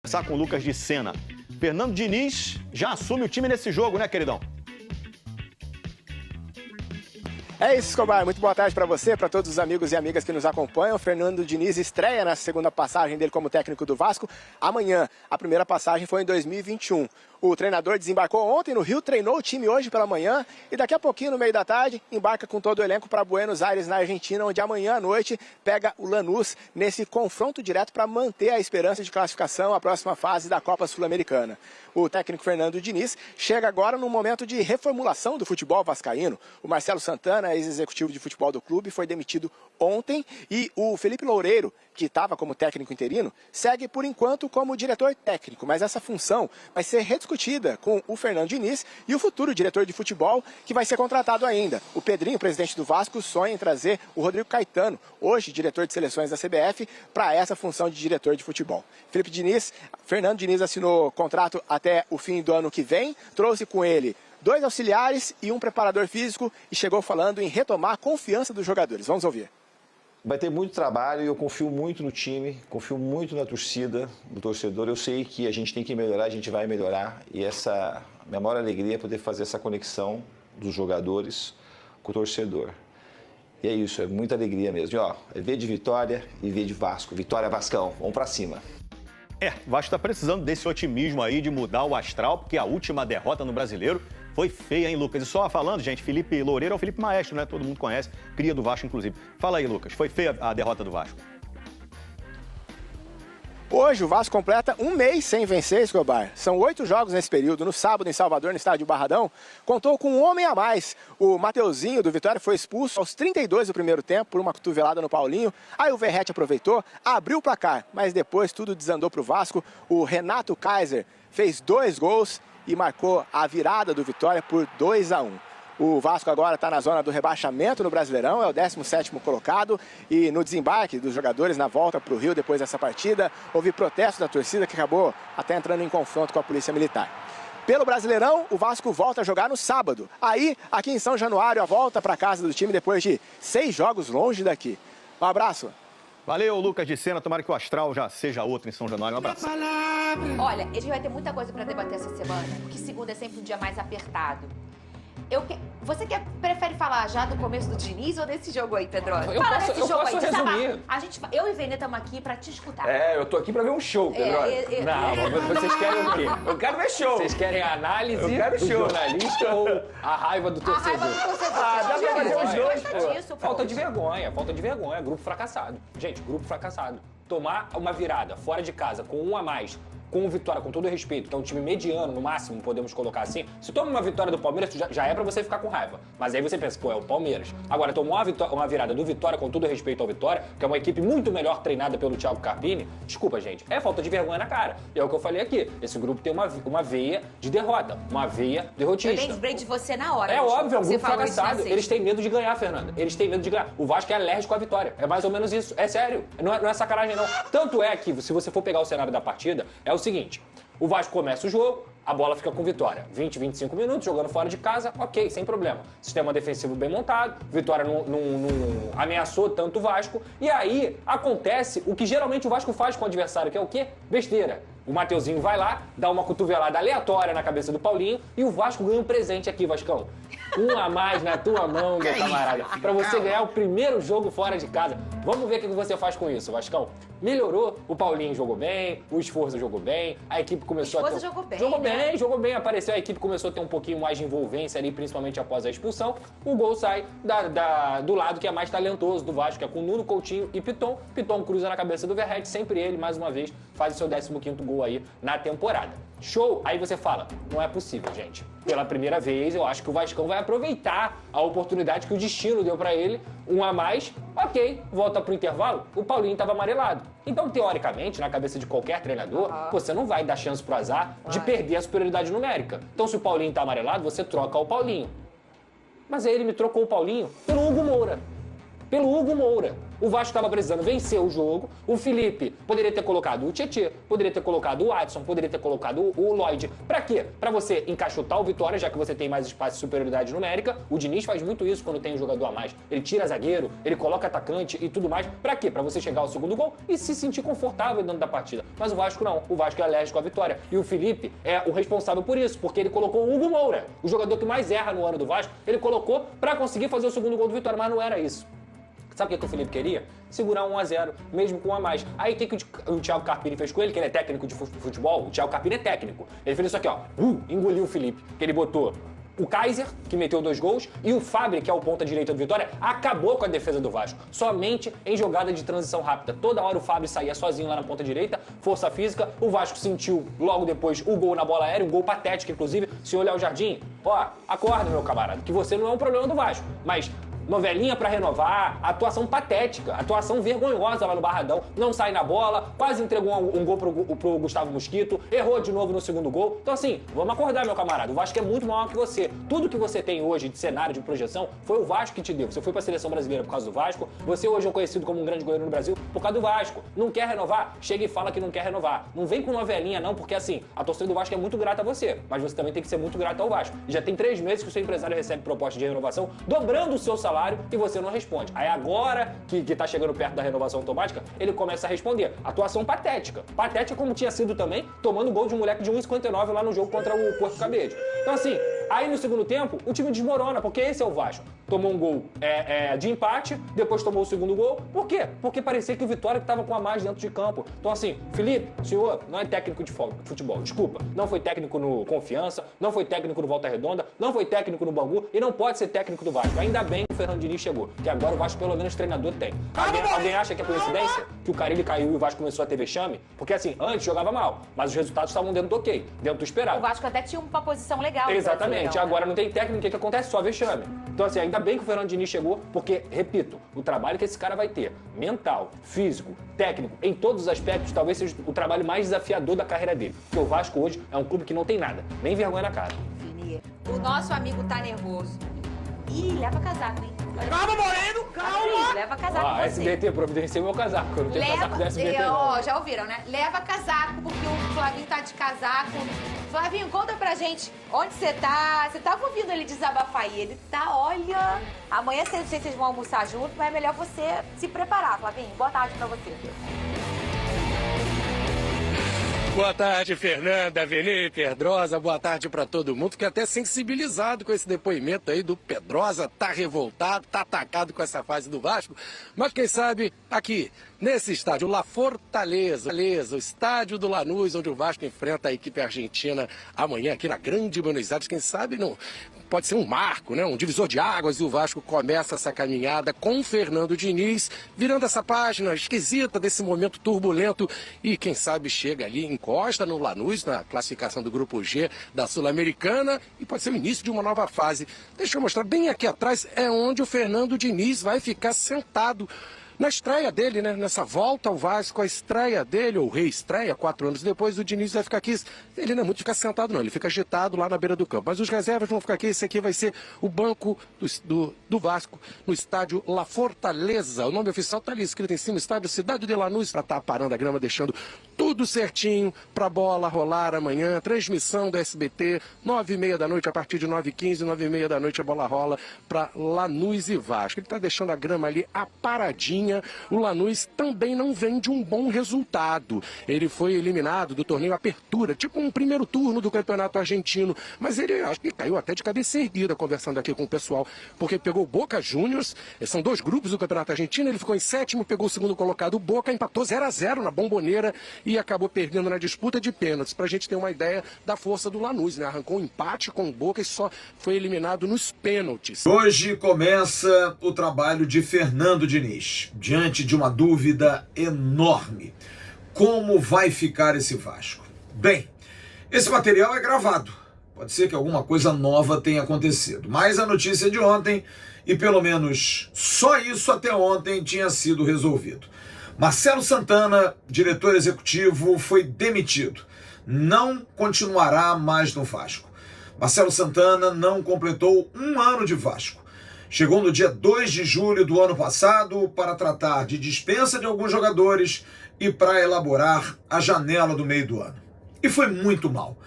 Conversar com o Lucas de Sena. Fernando Diniz já assume o time nesse jogo, né, queridão? É isso, Escobar. Muito boa tarde para você, para todos os amigos e amigas que nos acompanham. Fernando Diniz estreia na segunda passagem dele como técnico do Vasco. Amanhã, a primeira passagem foi em 2021. O treinador desembarcou ontem no Rio, treinou o time hoje pela manhã e daqui a pouquinho, no meio da tarde, embarca com todo o elenco para Buenos Aires, na Argentina, onde amanhã à noite pega o Lanús nesse confronto direto para manter a esperança de classificação à próxima fase da Copa Sul-Americana. O técnico Fernando Diniz chega agora num momento de reformulação do futebol vascaíno. O Marcelo Santana, ex-executivo de futebol do clube, foi demitido ontem e o Felipe Loureiro, que estava como técnico interino, segue por enquanto como diretor técnico, mas essa função vai ser rediscutida com o Fernando Diniz e o futuro diretor de futebol que vai ser contratado ainda. O Pedrinho, presidente do Vasco, sonha em trazer o Rodrigo Caetano, hoje diretor de seleções da CBF, para essa função de diretor de futebol. Fernando Diniz assinou contrato até o fim do ano que vem, trouxe com ele 2 auxiliares e um preparador físico e chegou falando em retomar a confiança dos jogadores. Vamos ouvir. Vai ter muito trabalho e eu confio muito no time, confio muito na torcida, do torcedor. Eu sei que a gente tem que melhorar, a gente vai melhorar. E essa minha maior alegria é poder fazer essa conexão dos jogadores com o torcedor. E é isso, é muita alegria mesmo. E, ó, é V de Vitória e V de Vasco. Vitória, Vascão, vamos pra cima. O Vasco está precisando desse otimismo aí de mudar o astral, porque a última derrota no Brasileiro foi feia, hein, Lucas? E só falando, gente, Felipe Loureiro é o Felipe Maestro, né? Todo mundo conhece, cria do Vasco, inclusive. Fala aí, Lucas, foi feia a derrota do Vasco? Hoje o Vasco completa um mês sem vencer, Escobar. São 8 jogos nesse período. No sábado, em Salvador, no estádio Barradão, contou com um homem a mais. O Mateuzinho, do Vitória, foi expulso aos 32 do primeiro tempo por uma cotovelada no Paulinho. Aí o Verratti aproveitou, abriu o placar, mas depois tudo desandou para o Vasco. O Renato Kaiser fez 2 gols e marcou a virada do Vitória por 2-1. O Vasco agora está na zona do rebaixamento no Brasileirão, é o 17º colocado e no desembarque dos jogadores na volta para o Rio depois dessa partida, houve protesto da torcida que acabou até entrando em confronto com a Polícia Militar. Pelo Brasileirão, o Vasco volta a jogar no sábado. Aí, aqui em São Januário, a volta para casa do time depois de 6 jogos longe daqui. Um abraço. Valeu, Lucas de Sena. Tomara que o astral já seja outro em São Januário. Um abraço. Olha, a gente vai ter muita coisa para debater essa semana, porque segunda é sempre um dia mais apertado. Você prefere falar já do começo do Diniz ou desse jogo aí, Pedro? Eu posso resumir. Eu e Vênia estamos aqui para te escutar. Eu tô aqui pra ver um show, Pedro. Não, vocês querem o quê? Eu quero ver show. Vocês querem a análise do jornalista ou a raiva do torcedor? A raiva do torcedor. Dá pra fazer os dois, pô. Falta de vergonha. Grupo fracassado. Gente, grupo fracassado. Tomar uma virada fora de casa com um a mais, com o Vitória, com todo o respeito, que é um time mediano, no máximo, podemos colocar assim. Se toma uma vitória do Palmeiras, já é pra você ficar com raiva. Mas aí você pensa, é o Palmeiras. Agora, tomou uma virada do Vitória, com todo o respeito ao Vitória, que é uma equipe muito melhor treinada pelo Thiago Carpini, desculpa, gente, é falta de vergonha na cara. E é o que eu falei aqui. Esse grupo tem uma veia de derrota, uma veia derrotista. Eu lembrei de você na hora. É óbvio, é um você grupo fracassado. Eles têm medo de ganhar, Fernanda. Eles têm medo de ganhar. O Vasco é alérgico à vitória. É mais ou menos isso. É sério. Não é sacanagem, não. Tanto é que, se você for pegar o cenário da partida, é o seguinte. O Vasco começa o jogo, a bola fica com Vitória. 20, 25 minutos, jogando fora de casa, ok, sem problema. Sistema defensivo bem montado, Vitória não ameaçou tanto o Vasco. E aí acontece o que geralmente o Vasco faz com o adversário, que é o quê? Besteira. O Mateuzinho vai lá, dá uma cotovelada aleatória na cabeça do Paulinho e o Vasco ganha um presente aqui, Vascão. Um a mais na tua mão, meu camarada. Pra você ganhar o primeiro jogo fora de casa. Vamos ver o que você faz com isso, Vascão. Melhorou, o Paulinho jogou bem, o Esforço jogou bem, a equipe começou a ter... Jogou bem, apareceu, a equipe começou a ter um pouquinho mais de envolvência ali, principalmente após a expulsão. O gol sai do lado que é mais talentoso do Vasco, que é com Nuno, Coutinho e Piton. Piton cruza na cabeça do Verratti, sempre ele, mais uma vez, faz o seu 15º gol aí na temporada. Show! Aí você fala, não é possível, gente. Pela primeira vez, eu acho que o Vascão vai aproveitar a oportunidade que o destino deu pra ele, um a mais, ok, volta pro intervalo, o Paulinho estava amarelado. Então, teoricamente, na cabeça de qualquer treinador, você não vai dar chance pro azar de perder a superioridade numérica. Então, se o Paulinho tá amarelado, você troca o Paulinho. Mas aí ele me trocou o Paulinho pelo Hugo Moura. O Vasco estava precisando vencer o jogo. O Felipe poderia ter colocado o Tietê, poderia ter colocado o Adson, poderia ter colocado o Lloyd. Pra quê? Pra você encaixotar o Vitória, já que você tem mais espaço e superioridade numérica. O Diniz faz muito isso quando tem um jogador a mais. Ele tira zagueiro, ele coloca atacante e tudo mais. Pra quê? Pra você chegar ao segundo gol e se sentir confortável dentro da partida. Mas o Vasco não. O Vasco é alérgico à vitória. E o Felipe é o responsável por isso, porque ele colocou o Hugo Moura, o jogador que mais erra no ano do Vasco, ele colocou pra conseguir fazer o segundo gol do Vitória, mas não era isso. Sabe o que o Felipe queria? Segurar 1-0, mesmo com 1 a mais. Aí o que o Thiago Carpini fez com ele, que ele é técnico de futebol, o Thiago Carpini é técnico. Ele fez isso aqui, ó, engoliu o Felipe, que ele botou o Kaiser, que meteu 2 gols, e o Fábio, que é o ponta-direita do Vitória, acabou com a defesa do Vasco. Somente em jogada de transição rápida. Toda hora o Fábio saía sozinho lá na ponta-direita, força física. O Vasco sentiu logo depois o gol na bola aérea, um gol patético, inclusive. Se olhar o Jardim, ó, acorda, meu camarada, que você não é um problema do Vasco, mas novelinha pra renovar, atuação patética, atuação vergonhosa lá no Barradão, não sai na bola, quase entregou um gol pro Gustavo Mosquito, errou de novo no segundo gol. Então assim, vamos acordar, meu camarada, o Vasco é muito maior que você. Tudo que você tem hoje de cenário, de projeção, foi o Vasco que te deu. Você foi pra seleção brasileira por causa do Vasco, você hoje é conhecido como um grande goleiro no Brasil por causa do Vasco. Não quer renovar? Chega e fala que não quer renovar. Não vem com novelinha não, porque assim, a torcida do Vasco é muito grata a você, mas você também tem que ser muito grato ao Vasco. Já tem 3 meses que o seu empresário recebe proposta de renovação, dobrando o seu salário, e você não responde. Aí agora que tá chegando perto da renovação automática, ele começa a responder. Atuação patética. Patética como tinha sido também, tomando gol de um moleque de 1,59 lá no jogo contra o Porto Cabede. Então assim, aí no segundo tempo, o time desmorona, porque esse é o Vasco. Tomou um gol de empate, depois tomou o segundo gol. Por quê? Porque parecia que o Vitória estava com a mais dentro de campo. Então assim, Felipe, senhor, não é técnico de futebol, desculpa. Não foi técnico no Confiança, não foi técnico no Volta Redonda, não foi técnico no Bangu e não pode ser técnico do Vasco. Ainda bem que o Fernando Diniz chegou, que agora o Vasco pelo menos treinador tem. Alguém acha que é coincidência que o Carille caiu e o Vasco começou a ter vexame? Porque assim, antes jogava mal, mas os resultados estavam dentro do ok, dentro do esperado. O Vasco até tinha uma posição legal. Exatamente, agora não tem técnico, o que acontece? Só vexame. Então assim, ainda bem que o Fernando Diniz chegou, porque, repito, o trabalho que esse cara vai ter, mental, físico, técnico, em todos os aspectos, talvez seja o trabalho mais desafiador da carreira dele. Porque o Vasco hoje é um clube que não tem nada, nem vergonha na cara. Vini, o nosso amigo tá nervoso. Ih, leva casaco, hein? Calma, Moreno, calma! Leva casaco você. SBT, providenciei meu casaco, eu não tenho casaco da SBT não. Já ouviram, né? Leva casaco, porque o Flavinho tá de casaco. Flavinho, conta pra gente onde você tá. Você tava ouvindo ele desabafar aí. Ele tá, olha... Amanhã, não sei se vocês vão almoçar junto, mas é melhor você se preparar, Flavinho. Boa tarde pra você. Boa tarde, Fernanda, Vini, Pedrosa, boa tarde para todo mundo. Fiquei até sensibilizado com esse depoimento aí do Pedrosa, tá revoltado, tá atacado com essa fase do Vasco. Mas quem sabe aqui, nesse estádio, La Fortaleza, o estádio do Lanús, onde o Vasco enfrenta a equipe argentina amanhã aqui na Grande Buenos Aires, quem sabe não... Pode ser um marco, né? Um divisor de águas, e o Vasco começa essa caminhada com o Fernando Diniz, virando essa página esquisita desse momento turbulento e quem sabe chega ali, encosta no Lanús, na classificação do Grupo G da Sul-Americana, e pode ser o início de uma nova fase. Deixa eu mostrar, bem aqui atrás é onde o Fernando Diniz vai ficar sentado. Na estreia dele, né? Nessa volta ao Vasco, a estreia dele, ou reestreia, 4 anos depois, o Diniz vai ficar aqui. Ele não é muito ficar sentado, não. Ele fica agitado lá na beira do campo. Mas os reservas vão ficar aqui. Esse aqui vai ser o banco do Vasco, no estádio La Fortaleza. O nome oficial está ali escrito em cima, estádio Cidade de Lanús, para estar parando a grama, deixando tudo certinho para a bola rolar amanhã. Transmissão da SBT, 9h30 da noite, a partir de 9h15, 9h30 da noite, a bola rola para Lanús e Vasco. Ele está deixando a grama ali aparadinha. O Lanús também não vem de um bom resultado. Ele foi eliminado do torneio Apertura, tipo um primeiro turno do Campeonato Argentino. Mas ele, acho que caiu até de cabeça erguida conversando aqui com o pessoal, porque pegou o Boca Juniors, são 2 grupos do Campeonato Argentino, ele ficou em 7º, pegou o segundo colocado, o Boca, empatou 0-0 na Bomboneira e acabou perdendo na disputa de pênaltis, pra gente ter uma ideia da força do Lanús, né? Arrancou um empate com o Boca e só foi eliminado nos pênaltis. Hoje começa o trabalho de Fernando Diniz, diante de uma dúvida enorme. Como vai ficar esse Vasco? Bem, esse material é gravado. Pode ser que alguma coisa nova tenha acontecido. Mas a notícia de ontem, e pelo menos só isso até ontem, tinha sido resolvido. Marcelo Santana, diretor executivo, foi demitido. Não continuará mais no Vasco. Marcelo Santana não completou 1 ano de Vasco. Chegou no dia 2 de julho do ano passado para tratar de dispensa de alguns jogadores e para elaborar a janela do meio do ano. E foi muito mal.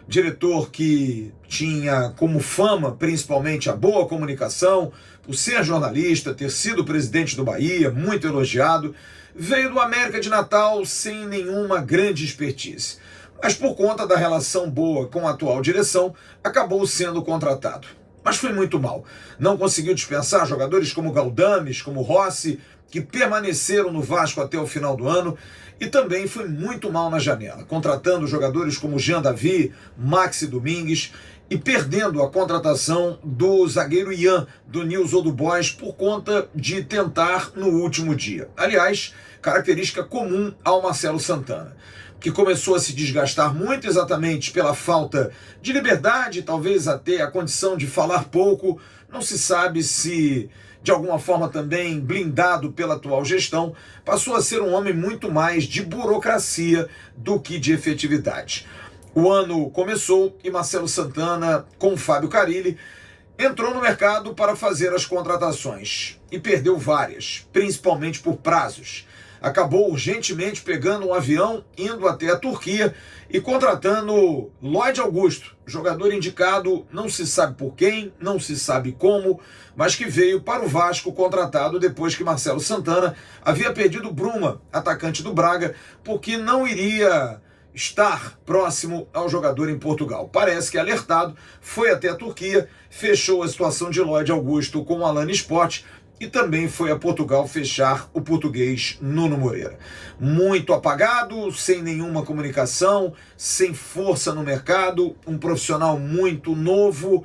Diretor que tinha como fama, principalmente, a boa comunicação, por ser jornalista, ter sido presidente do Bahia, muito elogiado, veio do América de Natal sem nenhuma grande expertise. Mas por conta da relação boa com a atual direção, acabou sendo contratado. Mas foi muito mal. Não conseguiu dispensar jogadores como Galdames, como Rossi, que permaneceram no Vasco até o final do ano, e também foi muito mal na janela, contratando jogadores como Jean Davi, Maxi Domingues, e perdendo a contratação do zagueiro Ian, do News Old Boys, por conta de tentar no último dia. Aliás, característica comum ao Marcelo Santana, que começou a se desgastar muito exatamente pela falta de liberdade, talvez até a condição de falar pouco. Não se sabe se, de alguma forma também blindado pela atual gestão, passou a ser um homem muito mais de burocracia do que de efetividade. O ano começou e Marcelo Santana, com Fábio Carille, entrou no mercado para fazer as contratações e perdeu várias, principalmente por prazos. Acabou urgentemente pegando um avião, indo até a Turquia e contratando Lloyd Augusto, jogador indicado não se sabe por quem, não se sabe como, mas que veio para o Vasco contratado depois que Marcelo Santana havia perdido Bruma, atacante do Braga, porque não iria estar próximo ao jogador em Portugal. Parece que alertado, foi até a Turquia, fechou a situação de Lloyd Augusto com o Alanya Sport, e também foi a Portugal fechar o português Nuno Moreira. Muito apagado, sem nenhuma comunicação, sem força no mercado, um profissional muito novo.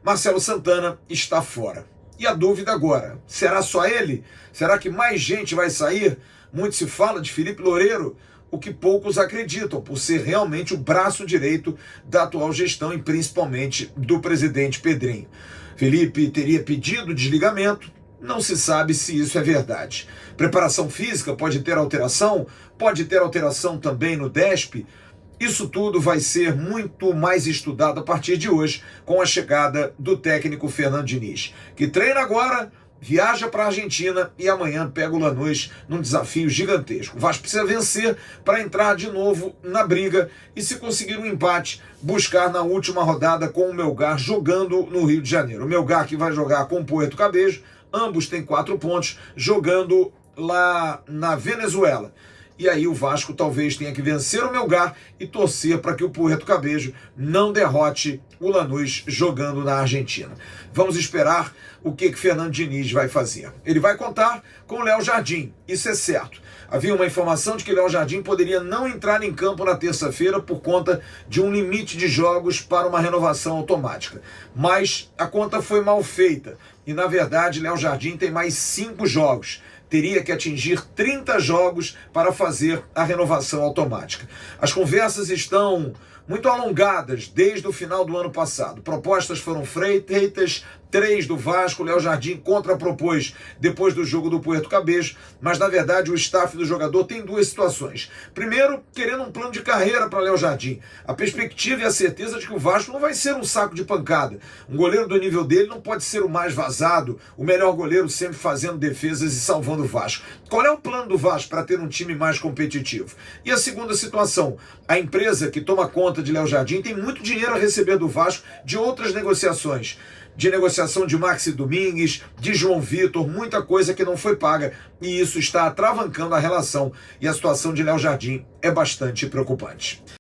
Marcelo Santana está fora. E a dúvida agora, será só ele? Será que mais gente vai sair? Muito se fala de Felipe Loureiro, o que poucos acreditam, por ser realmente o braço direito da atual gestão e principalmente do presidente Pedrinho. Felipe teria pedido desligamento. Não se sabe se isso é verdade. Preparação física pode ter alteração também no DESP. Isso tudo vai ser muito mais estudado a partir de hoje, com a chegada do técnico Fernando Diniz, que treina agora, viaja para a Argentina e amanhã pega o Lanús num desafio gigantesco. O Vasco precisa vencer para entrar de novo na briga e, se conseguir um empate, buscar na última rodada com o Melgar jogando no Rio de Janeiro. O Melgar que vai jogar com o Puerto Cabello. Ambos têm 4 pontos, jogando lá na Venezuela. E aí o Vasco talvez tenha que vencer o Melgar e torcer para que o Puerto Cabello não derrote o Lanús jogando na Argentina. Vamos esperar o que Fernando Diniz vai fazer. Ele vai contar com o Léo Jardim, isso é certo. Havia uma informação de que Léo Jardim poderia não entrar em campo na terça-feira por conta de um limite de jogos para uma renovação automática. Mas a conta foi mal feita e, na verdade, Léo Jardim tem mais 5 jogos. Teria que atingir 30 jogos para fazer a renovação automática. As conversas estão muito alongadas desde o final do ano passado. Propostas foram feitas, 3 do Vasco, Léo Jardim contrapropôs depois do jogo do Puerto Cabello, mas na verdade o staff do jogador tem 2 situações. Primeiro, querendo um plano de carreira para Léo Jardim. A perspectiva e a certeza de que o Vasco não vai ser um saco de pancada. Um goleiro do nível dele não pode ser o mais vazado, o melhor goleiro sempre fazendo defesas e salvando o Vasco. Qual é o plano do Vasco para ter um time mais competitivo? E a segunda situação, a empresa que toma conta de Léo Jardim tem muito dinheiro a receber do Vasco de outras negociações. De negociação de Maxi Domingues, de João Vitor, muita coisa que não foi paga. E isso está atravancando a relação. E a situação de Léo Jardim é bastante preocupante.